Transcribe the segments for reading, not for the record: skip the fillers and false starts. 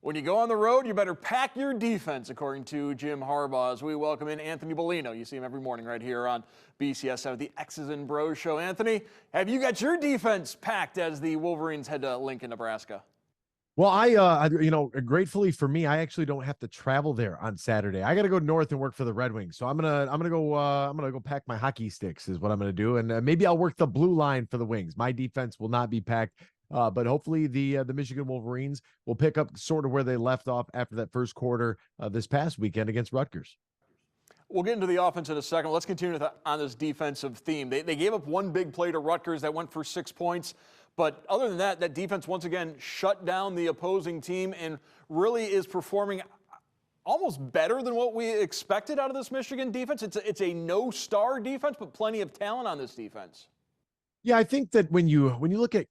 When you go on the road, you better pack your defense, according to Jim Harbaugh. As we welcome in Anthony Bellino. You see him every morning right here on BCSN with the X's and Bros show. Anthony, have you got your defense packed as the Wolverines head to Lincoln, Nebraska? Well, gratefully for me, I actually don't have to travel there on Saturday. I got to go north and work for the Red Wings. So I'm gonna go pack my hockey sticks is what I'm gonna do, and maybe I'll work the blue line for the Wings. My defense will not be packed, but hopefully the Michigan Wolverines will pick up sort of where they left off after that first quarter this past weekend against Rutgers. We'll get into the offense in a second. Let's continue on this defensive theme. They gave up one big play to Rutgers that went for 6 points. But other than that, that defense once again shut down the opposing team and really is performing almost better than what we expected out of this Michigan defense. It's a no-star defense, but plenty of talent on this defense. Yeah, I think that when you look at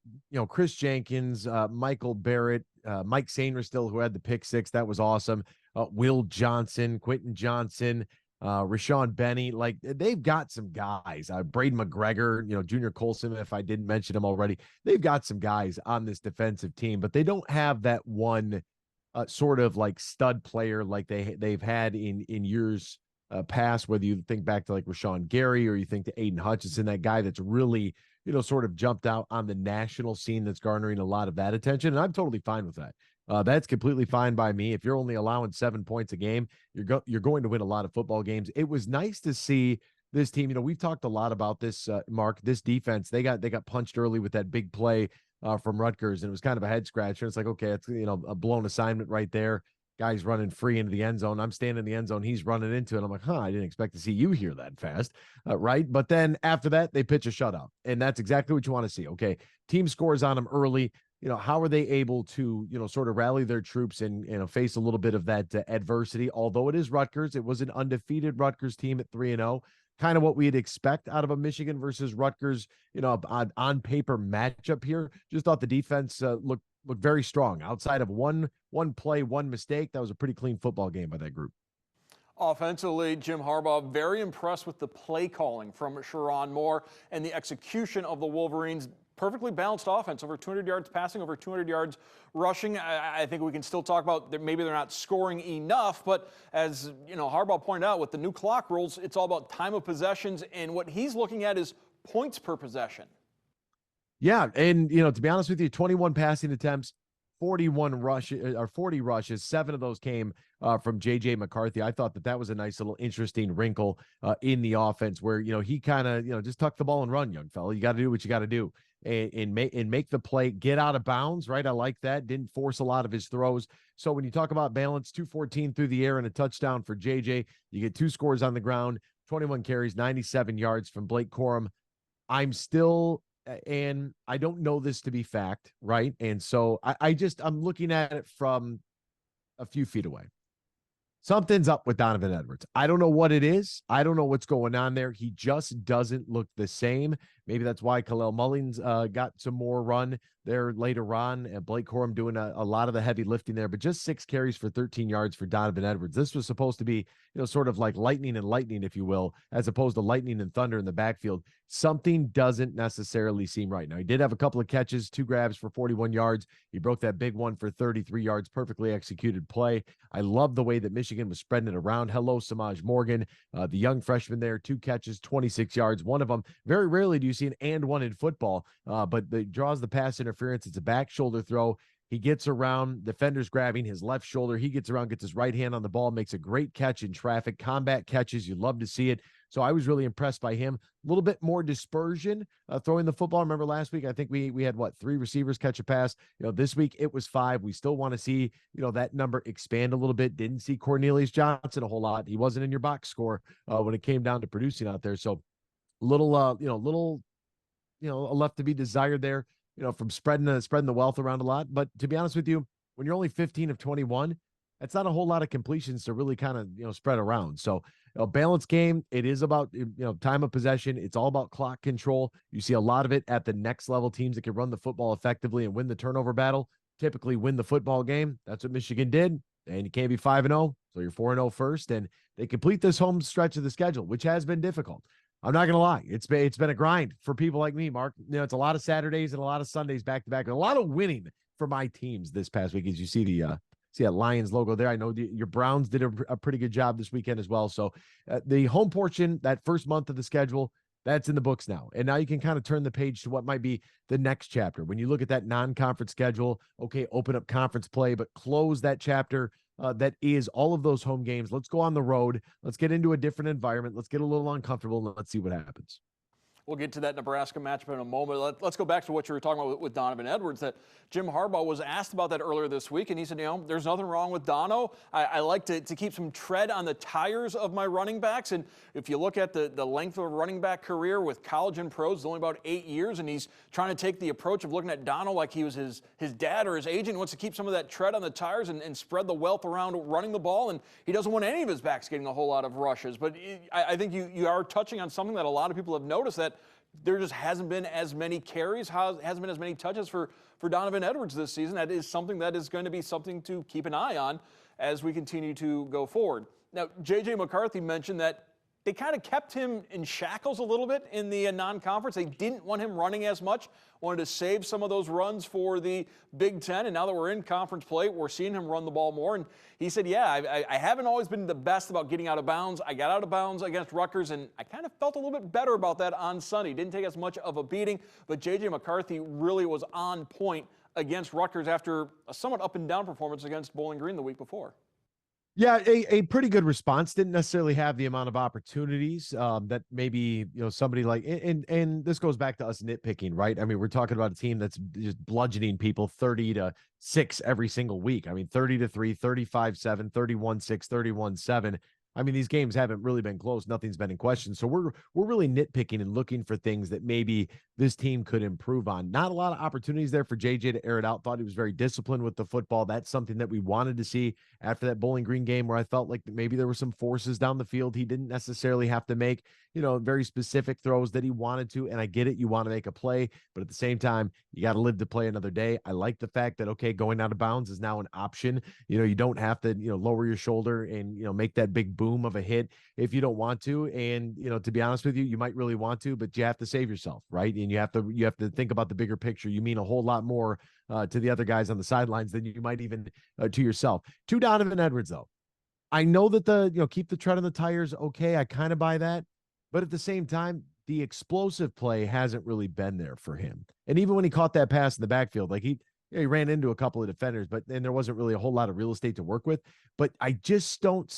Chris Jenkins, Michael Barrett, Mike Sainristil, who had the pick six, that was awesome. Will Johnson, Quentin Johnson, Rashawn Benny, like they've got some guys. Braden McGregor, Junior Colson, if I didn't mention him already. They've got some guys on this defensive team, but they don't have that one sort of like stud player like they've had in years past, whether you think back to like Rashawn Gary or you think to Aiden Hutchinson, that guy that's really, sort of jumped out on the national scene that's garnering a lot of that attention. And I'm totally fine with that. That's completely fine by me. If you're only allowing 7 points a game, you're going to win a lot of football games. It was nice to see this team. We've talked a lot about this, Mark. This defense, they got punched early with that big play from Rutgers, and it was kind of a head scratcher. It's like, okay, it's a blown assignment right there. Guy's running free into the end zone. I'm standing in the end zone. He's running into it. I'm like, I didn't expect to see you here that fast, right? But then after that, they pitch a shutout, and that's exactly what you want to see. Okay, team scores on them early. How are they able to, sort of rally their troops and face a little bit of that adversity? Although it is Rutgers, it was an undefeated Rutgers team at 3-0, kind of what we'd expect out of a Michigan versus Rutgers, on paper matchup here. Just thought the defense looked very strong. Outside of one play, one mistake, that was a pretty clean football game by that group. Offensively, Jim Harbaugh very impressed with the play calling from Sherrone Moore and the execution of the Wolverines. Perfectly balanced offense, over 200 yards passing, over 200 yards rushing. I think we can still talk about that maybe they're not scoring enough, but as Harbaugh pointed out, with the new clock rules, it's all about time of possessions, and what he's looking at is points per possession. Yeah, and to be honest with you, 21 passing attempts, 40 rushes, 7 of those came from J.J. McCarthy. I thought that was a nice little interesting wrinkle in the offense where, he kind of, just tuck the ball and run, young fella. You got to do what you got to do and make the play, get out of bounds, right? I like that. Didn't force a lot of his throws. So when you talk about balance, 214 through the air and a touchdown for J.J., you get 2 scores on the ground, 21 carries, 97 yards from Blake Corum. And I don't know this to be fact, right? And so I'm looking at it from a few feet away. Something's up with Donovan Edwards. I don't know what it is. I don't know what's going on there. He just doesn't look the same. Maybe that's why Kalel Mullins got some more run there later on, and Blake Corum doing a lot of the heavy lifting there, but just 6 carries for 13 yards for Donovan Edwards. This was supposed to be, sort of like lightning and lightning, if you will, as opposed to lightning and thunder in the backfield. Something doesn't necessarily seem right. Now, he did have a couple of catches, 2 grabs for 41 yards. He broke that big one for 33 yards, perfectly executed play. I love the way that Michigan was spreading it around. Hello, Samaj Morgan, the young freshman there, 2 catches, 26 yards. One of them, very rarely do you see an and one in football, but it draws the pass interference. It's a back shoulder throw. He gets around, defender's grabbing his left shoulder. He gets around, gets his right hand on the ball, makes a great catch in traffic. Combat catches, you love to see it. So I was really impressed by him. A little bit more dispersion throwing the football. Remember last week, I think we had 3 receivers catch a pass. This week it was 5. We still want to see, that number expand a little bit. Didn't see Cornelius Johnson a whole lot. He wasn't in your box score when it came down to producing out there. So little left to be desired there, from spreading the wealth around a lot. But to be honest with you, when you're only 15 of 21, that's not a whole lot of completions to really kind of, spread around. So a balanced game. It is about, time of possession. It's all about clock control. You see a lot of it at the next level. Teams that can run the football effectively and win the turnover battle typically win the football game. That's what Michigan did. And you can't be 5-0. So you're 4-0 first. And they complete this home stretch of the schedule, which has been difficult. I'm not going to lie. It's been a grind for people like me, Mark. It's a lot of Saturdays and a lot of Sundays back to back, and a lot of winning for my teams this past week, as you see See a Lions logo there. I know your Browns did a pretty good job this weekend as well. So the home portion, that first month of the schedule, that's in the books now. And now you can kind of turn the page to what might be the next chapter. When you look at that non-conference schedule, okay, open up conference play, but close that chapter that is all of those home games. Let's go on the road. Let's get into a different environment. Let's get a little uncomfortable and let's see what happens. We'll get to that Nebraska matchup in a moment. Let's go back to what you were talking about with Donovan Edwards, that Jim Harbaugh was asked about that earlier this week, and he said, there's nothing wrong with Dono. I like to keep some tread on the tires of my running backs, and if you look at the length of a running back career with college and pros, it's only about 8 years, and he's trying to take the approach of looking at Dono like he was his dad or his agent. He wants to keep some of that tread on the tires and spread the wealth around running the ball, and he doesn't want any of his backs getting a whole lot of rushes. But I think you are touching on something that a lot of people have noticed, that there just hasn't been as many carries, hasn't been as many touches for Donovan Edwards this season. That is something that is going to be something to keep an eye on as we continue to go forward. Now, J.J. McCarthy mentioned that they kind of kept him in shackles a little bit in the non-conference. They didn't want him running as much, wanted to save some of those runs for the Big Ten. And now that we're in conference play, we're seeing him run the ball more. And he said, I haven't always been the best about getting out of bounds. I got out of bounds against Rutgers, and I kind of felt a little bit better about that on Sunday. Didn't take as much of a beating, but J.J. McCarthy really was on point against Rutgers after a somewhat up-and-down performance against Bowling Green the week before. Yeah, a pretty good response. Didn't necessarily have the amount of opportunities that maybe somebody like and this goes back to us nitpicking, right? I mean, we're talking about a team that's just bludgeoning people 30-6 every single week. I mean, 30-3, 35-7, 31-6, 31-7. I mean, these games haven't really been close. Nothing's been in question. So we're really nitpicking and looking for things that maybe this team could improve on. Not a lot of opportunities there for JJ to air it out. Thought he was very disciplined with the football. That's something that we wanted to see after that Bowling Green game, where I felt like maybe there were some forces down the field he didn't necessarily have to make, very specific throws that he wanted to. And I get it. You want to make a play, but at the same time, you got to live to play another day. I like the fact that, okay, going out of bounds is now an option. You don't have to, lower your shoulder and, make that big boom of a hit if you don't want to. And, to be honest with you, you might really want to, but you have to save yourself, right? And you have to think about the bigger picture. You mean a whole lot more to the other guys on the sidelines than you might even to yourself. To Donovan Edwards, though, I know that keep the tread on the tires. Okay, I kind of buy that. But at the same time, the explosive play hasn't really been there for him. And even when he caught that pass in the backfield, like he ran into a couple of defenders, but then there wasn't really a whole lot of real estate to work with. But I just don't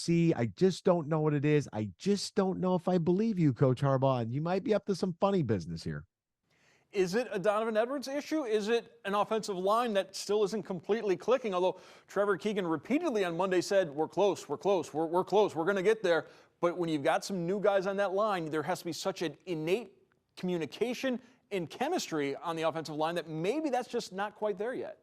know what it is. I just don't know if I believe you, Coach Harbaugh, and you might be up to some funny business here. Is it a Donovan Edwards issue? Is it an offensive line that still isn't completely clicking? Although Trevor Keegan repeatedly on Monday said, we're close, we're close, we're close, we're going to get there. But when you've got some new guys on that line, there has to be such an innate communication and chemistry on the offensive line that maybe that's just not quite there yet.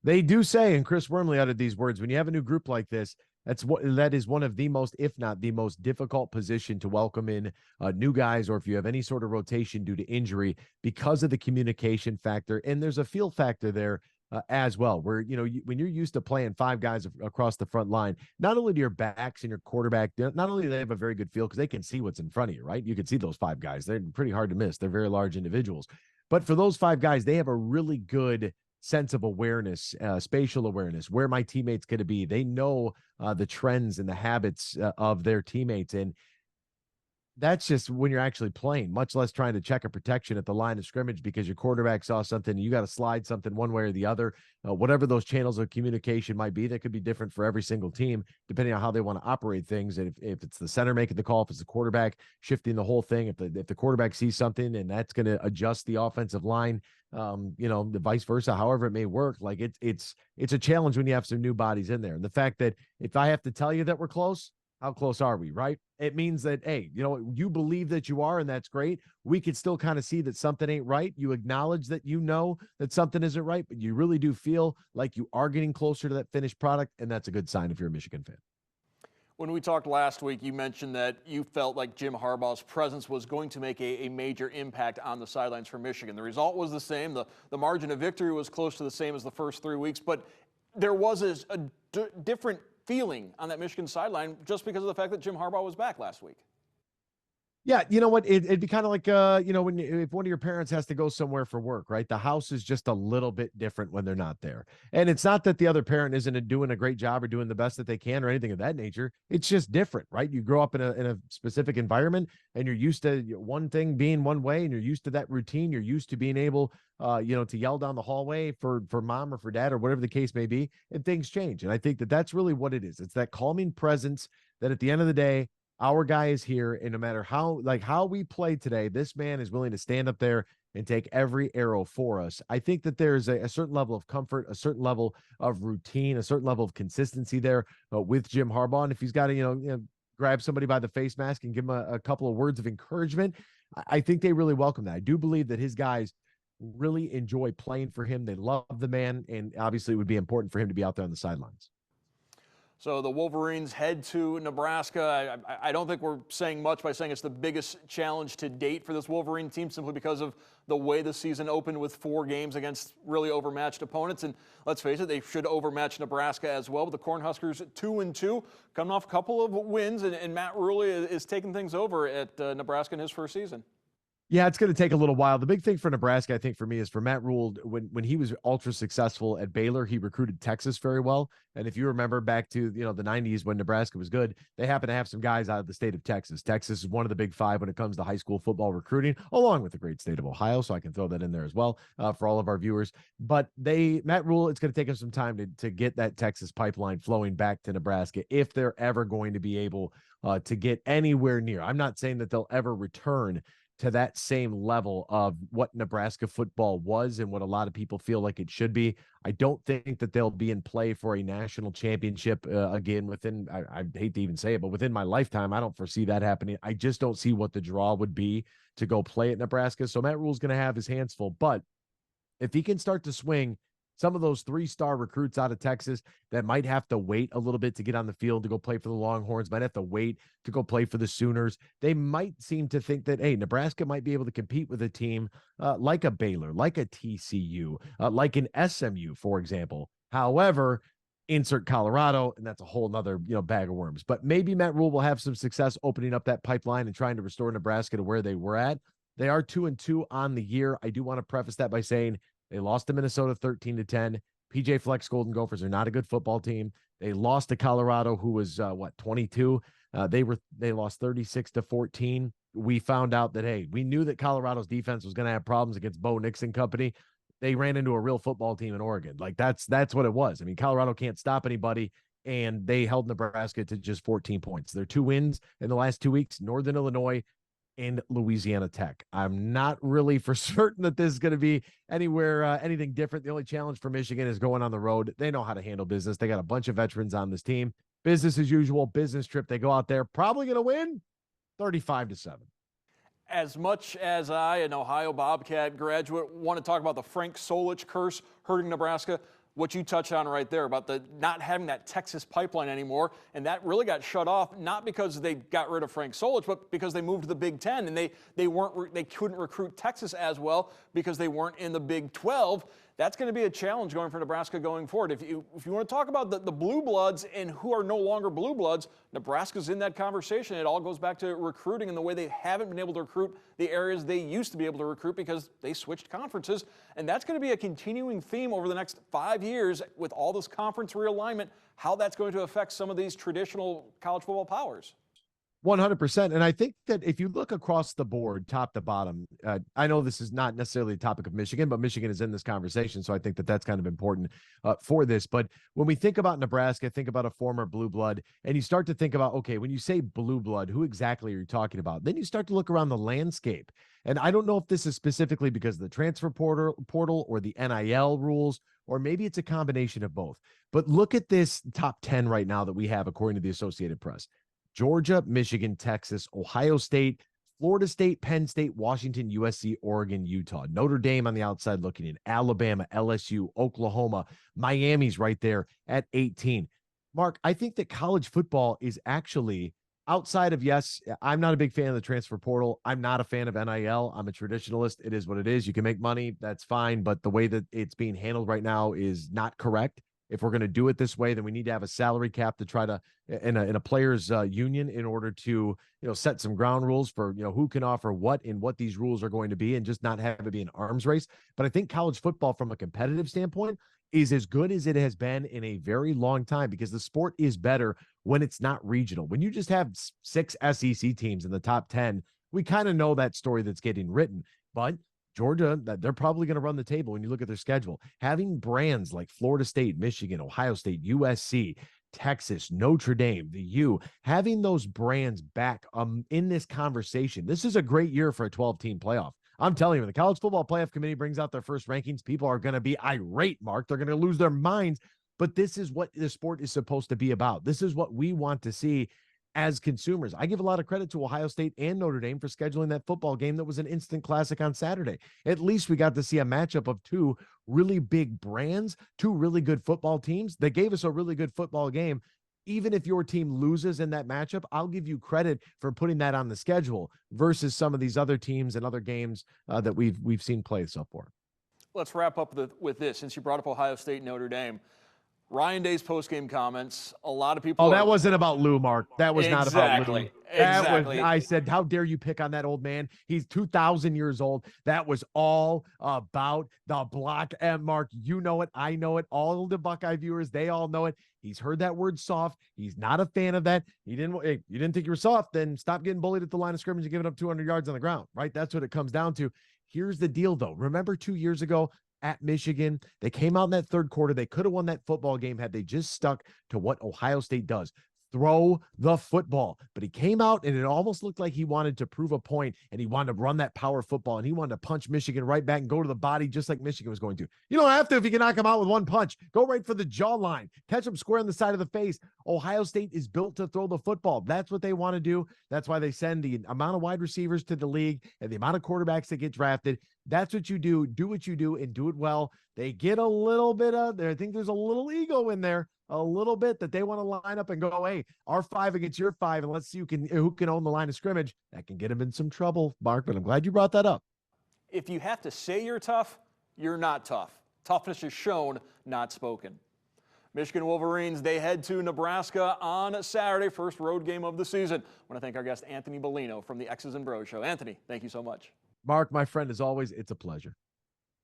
They do say, and Chris Wormley uttered these words, when you have a new group like this, that is one of the most, if not the most difficult position to welcome in new guys, or if you have any sort of rotation due to injury, because of the communication factor. And there's a feel factor there as well, where, when you're used to playing five guys across the front line, not only do your backs and your quarterback, not only do they have a very good feel because they can see what's in front of you, right? You can see those five guys. They're pretty hard to miss. They're very large individuals. But for those five guys, they have a really good sense of awareness, spatial awareness, where my teammates going to be. They know the trends and the habits of their teammates. And that's just when you're actually playing, much less trying to check a protection at the line of scrimmage because your quarterback saw something and you got to slide something one way or the other. Whatever those channels of communication might be, that could be different for every single team, depending on how they want to operate things. And if it's the center making the call, if it's the quarterback shifting the whole thing, if the quarterback sees something and that's going to adjust the offensive line, the vice versa, however it may work, like it's a challenge when you have some new bodies in there. And the fact that if I have to tell you that we're close, how close are we, right? It means that, hey, you believe that you are, and that's great. We could still kind of see that something ain't right. You acknowledge that that something isn't right, but you really do feel like you are getting closer to that finished product, and that's a good sign if you're a Michigan fan. When we talked last week, you mentioned that you felt like Jim Harbaugh's presence was going to make a major impact on the sidelines for Michigan. The result was the same. The margin of victory was close to the same as the first 3 weeks, but there was a different feeling on that Michigan sideline just because of the fact that Jim Harbaugh was back last week. Yeah, you know what? It'd be kind of like when if one of your parents has to go somewhere for work, right? The house is just a little bit different when they're not there. And it's not that the other parent isn't doing a great job or doing the best that they can or anything of that nature. It's just different, right? You grow up in a specific environment and you're used to one thing being one way and you're used to that routine. You're used to being able to yell down the hallway for mom or for dad or whatever the case may be, and things change. And I think that that's really what it is. It's that calming presence that at the end of the day, our guy is here, and no matter how we play today, this man is willing to stand up there and take every arrow for us. I think that there's a certain level of comfort, a certain level of routine, a certain level of consistency there with Jim Harbaugh. And if he's got to grab somebody by the face mask and give him a couple of words of encouragement, I think they really welcome that. I do believe that his guys really enjoy playing for him. They love the man, and obviously it would be important for him to be out there on the sidelines. So the Wolverines head to Nebraska. I don't think we're saying much by saying it's the biggest challenge to date for this Wolverine team, simply because of the way the season opened with 4 games against really overmatched opponents. And let's face it, they should overmatch Nebraska as well. But the Cornhuskers 2-2, coming off a couple of wins, and Matt Rhule is taking things over at Nebraska in his first season. Yeah, it's going to take a little while. The big thing for Nebraska, I think, for me, is for Matt Rhule. When he was ultra successful at Baylor, he recruited Texas very well. And if you remember back to the '90s when Nebraska was good, they happened to have some guys out of the state of Texas. Texas is one of the big 5 when it comes to high school football recruiting, along with the great state of Ohio. So I can throw that in there as well for all of our viewers. But Matt Rhule, it's going to take him some time to get that Texas pipeline flowing back to Nebraska if they're ever going to be able to get anywhere near. I'm not saying that they'll ever return to that same level of what Nebraska football was and what a lot of people feel like it should be. I don't think that they'll be in play for a national championship again within, I hate to even say it, but within my lifetime. I don't foresee that happening. I just don't see what the draw would be to go play at Nebraska. So Matt Rhule's going to have his hands full. But if he can start to swing some of those 3-star recruits out of Texas that might have to wait a little bit to get on the field to go play for the Longhorns, might have to wait to go play for the Sooners, they might seem to think that, hey, Nebraska might be able to compete with a team like a Baylor, like a TCU, like an SMU, for example. However, insert Colorado, and that's a whole nother bag of worms. But maybe Matt Rhule will have some success opening up that pipeline and trying to restore Nebraska to where they were at. They are 2-2 on the year. I do want to preface that by saying they lost to Minnesota 13-10. PJ Fleck's Golden Gophers are not a good football team. They lost to Colorado, who was 22. They lost 36-14. We found out that, hey, we knew that Colorado's defense was going to have problems against Bo Nix and company. They ran into a real football team in Oregon. Like that's what it was. I mean, Colorado can't stop anybody, and they held Nebraska to just 14 points. Their 2 wins in the last 2 weeks: Northern Illinois and Louisiana Tech. I'm not really for certain that this is going to be anything different. The only challenge for Michigan is going on the road. They know how to handle business. They got a bunch of veterans on this team. Business as usual, business trip. They go out there, probably going to win 35-7. As much as I, an Ohio Bobcat graduate, want to talk about the Frank Solich curse hurting Nebraska, what you touched on right there about the not having that Texas pipeline anymore, and that really got shut off not because they got rid of Frank Solich, but because they moved to the Big Ten, and they couldn't recruit Texas as well because they weren't in the Big 12. That's going to be a challenge going for Nebraska going forward. If you want to talk about the blue bloods and who are no longer blue bloods, Nebraska's in that conversation. It all goes back to recruiting and the way they haven't been able to recruit the areas they used to be able to recruit because they switched conferences. And that's going to be a continuing theme over the next 5 years with all this conference realignment, how that's going to affect some of these traditional college football powers. 100%. And I think that if you look across the board, top to bottom, I know this is not necessarily a topic of Michigan, but Michigan is in this conversation. So I think that that's kind of important for this. But when we think about Nebraska, think about a former blue blood, and you start to think about, okay, when you say blue blood, who exactly are you talking about? Then you start to look around the landscape. And I don't know if this is specifically because of the transfer portal or the NIL rules, or maybe it's a combination of both. But look at this top 10 right now that we have, according to the Associated Press. Georgia, Michigan, Texas, Ohio State, Florida State, Penn State, Washington, USC, Oregon, Utah, Notre Dame on the outside looking in, Alabama, LSU, Oklahoma, Miami's right there at 18. Mark, I think that college football is actually outside of, yes, I'm not a big fan of the transfer portal. I'm not a fan of NIL. I'm a traditionalist. It is what it is. You can make money. That's fine. But the way that it's being handled right now is not correct. If we're going to do it this way, then we need to have a salary cap to try to in a players union in order to set some ground rules for who can offer what and what these rules are going to be, and just not have it be an arms race. But I think college football, from a competitive standpoint, is as good as it has been in a very long time, because the sport is better when it's not regional. When you just have 6 SEC teams in the top 10, we kind of know that story that's getting written. But Georgia, that they're probably going to run the table when you look at their schedule. Having brands like Florida State, Michigan, Ohio State, USC, Texas, Notre Dame, the U, having those brands back in this conversation. This is a great year for a 12-team playoff. I'm telling you, when the College Football Playoff Committee brings out their first rankings, people are going to be irate, Mark. They're going to lose their minds. But this is what the sport is supposed to be about. This is what we want to see as consumers. I give a lot of credit to Ohio State and Notre Dame for scheduling that football game that was an instant classic on Saturday. At least we got to see a matchup of 2 really big brands, 2 really good football teams. They gave us a really good football game. Even if your team loses in that matchup, I'll give you credit for putting that on the schedule versus some of these other teams and other games that we've seen play so far. Let's wrap up with this. Since you brought up Ohio State and Notre Dame, Ryan Day's post-game comments, a lot of people... Oh, that wasn't about Lou, Mark. That was not about Lou. Exactly. I said, how dare you pick on that old man? He's 2,000 years old. That was all about the block. And Mark, you know it. I know it. All the Buckeye viewers, they all know it. He's heard that word soft. He's not a fan of that. You didn't think you were soft, then stop getting bullied at the line of scrimmage and giving up 200 yards on the ground, right? That's what it comes down to. Here's the deal, though. Remember 2 years ago, at Michigan, they came out in that third quarter. They could have won that football game had they just stuck to what Ohio State does. Throw the football. But he came out and it almost looked like he wanted to prove a point, and he wanted to run that power football, and he wanted to punch Michigan right back and go to the body just like Michigan was going to. You don't have to if you can knock him out with one punch. Go right for the jawline. Catch him square on the side of the face. Ohio State is built to throw the football. That's what they want to do. That's why they send the amount of wide receivers to the league and the amount of quarterbacks that get drafted. That's what you do. Do what you do and do it well. They get a little bit of there. I think there's a little ego in there, a little bit, that they want to line up and go, hey, our 5 against your 5, and let's see who can own the line of scrimmage. That can get them in some trouble, Mark, but I'm glad you brought that up. If you have to say you're tough, you're not tough. Toughness is shown, not spoken. Michigan Wolverines, they head to Nebraska on Saturday, first road game of the season. I want to thank our guest, Anthony Bellino from the X's and Bros Show. Anthony, thank you so much. Mark, my friend, as always, it's a pleasure.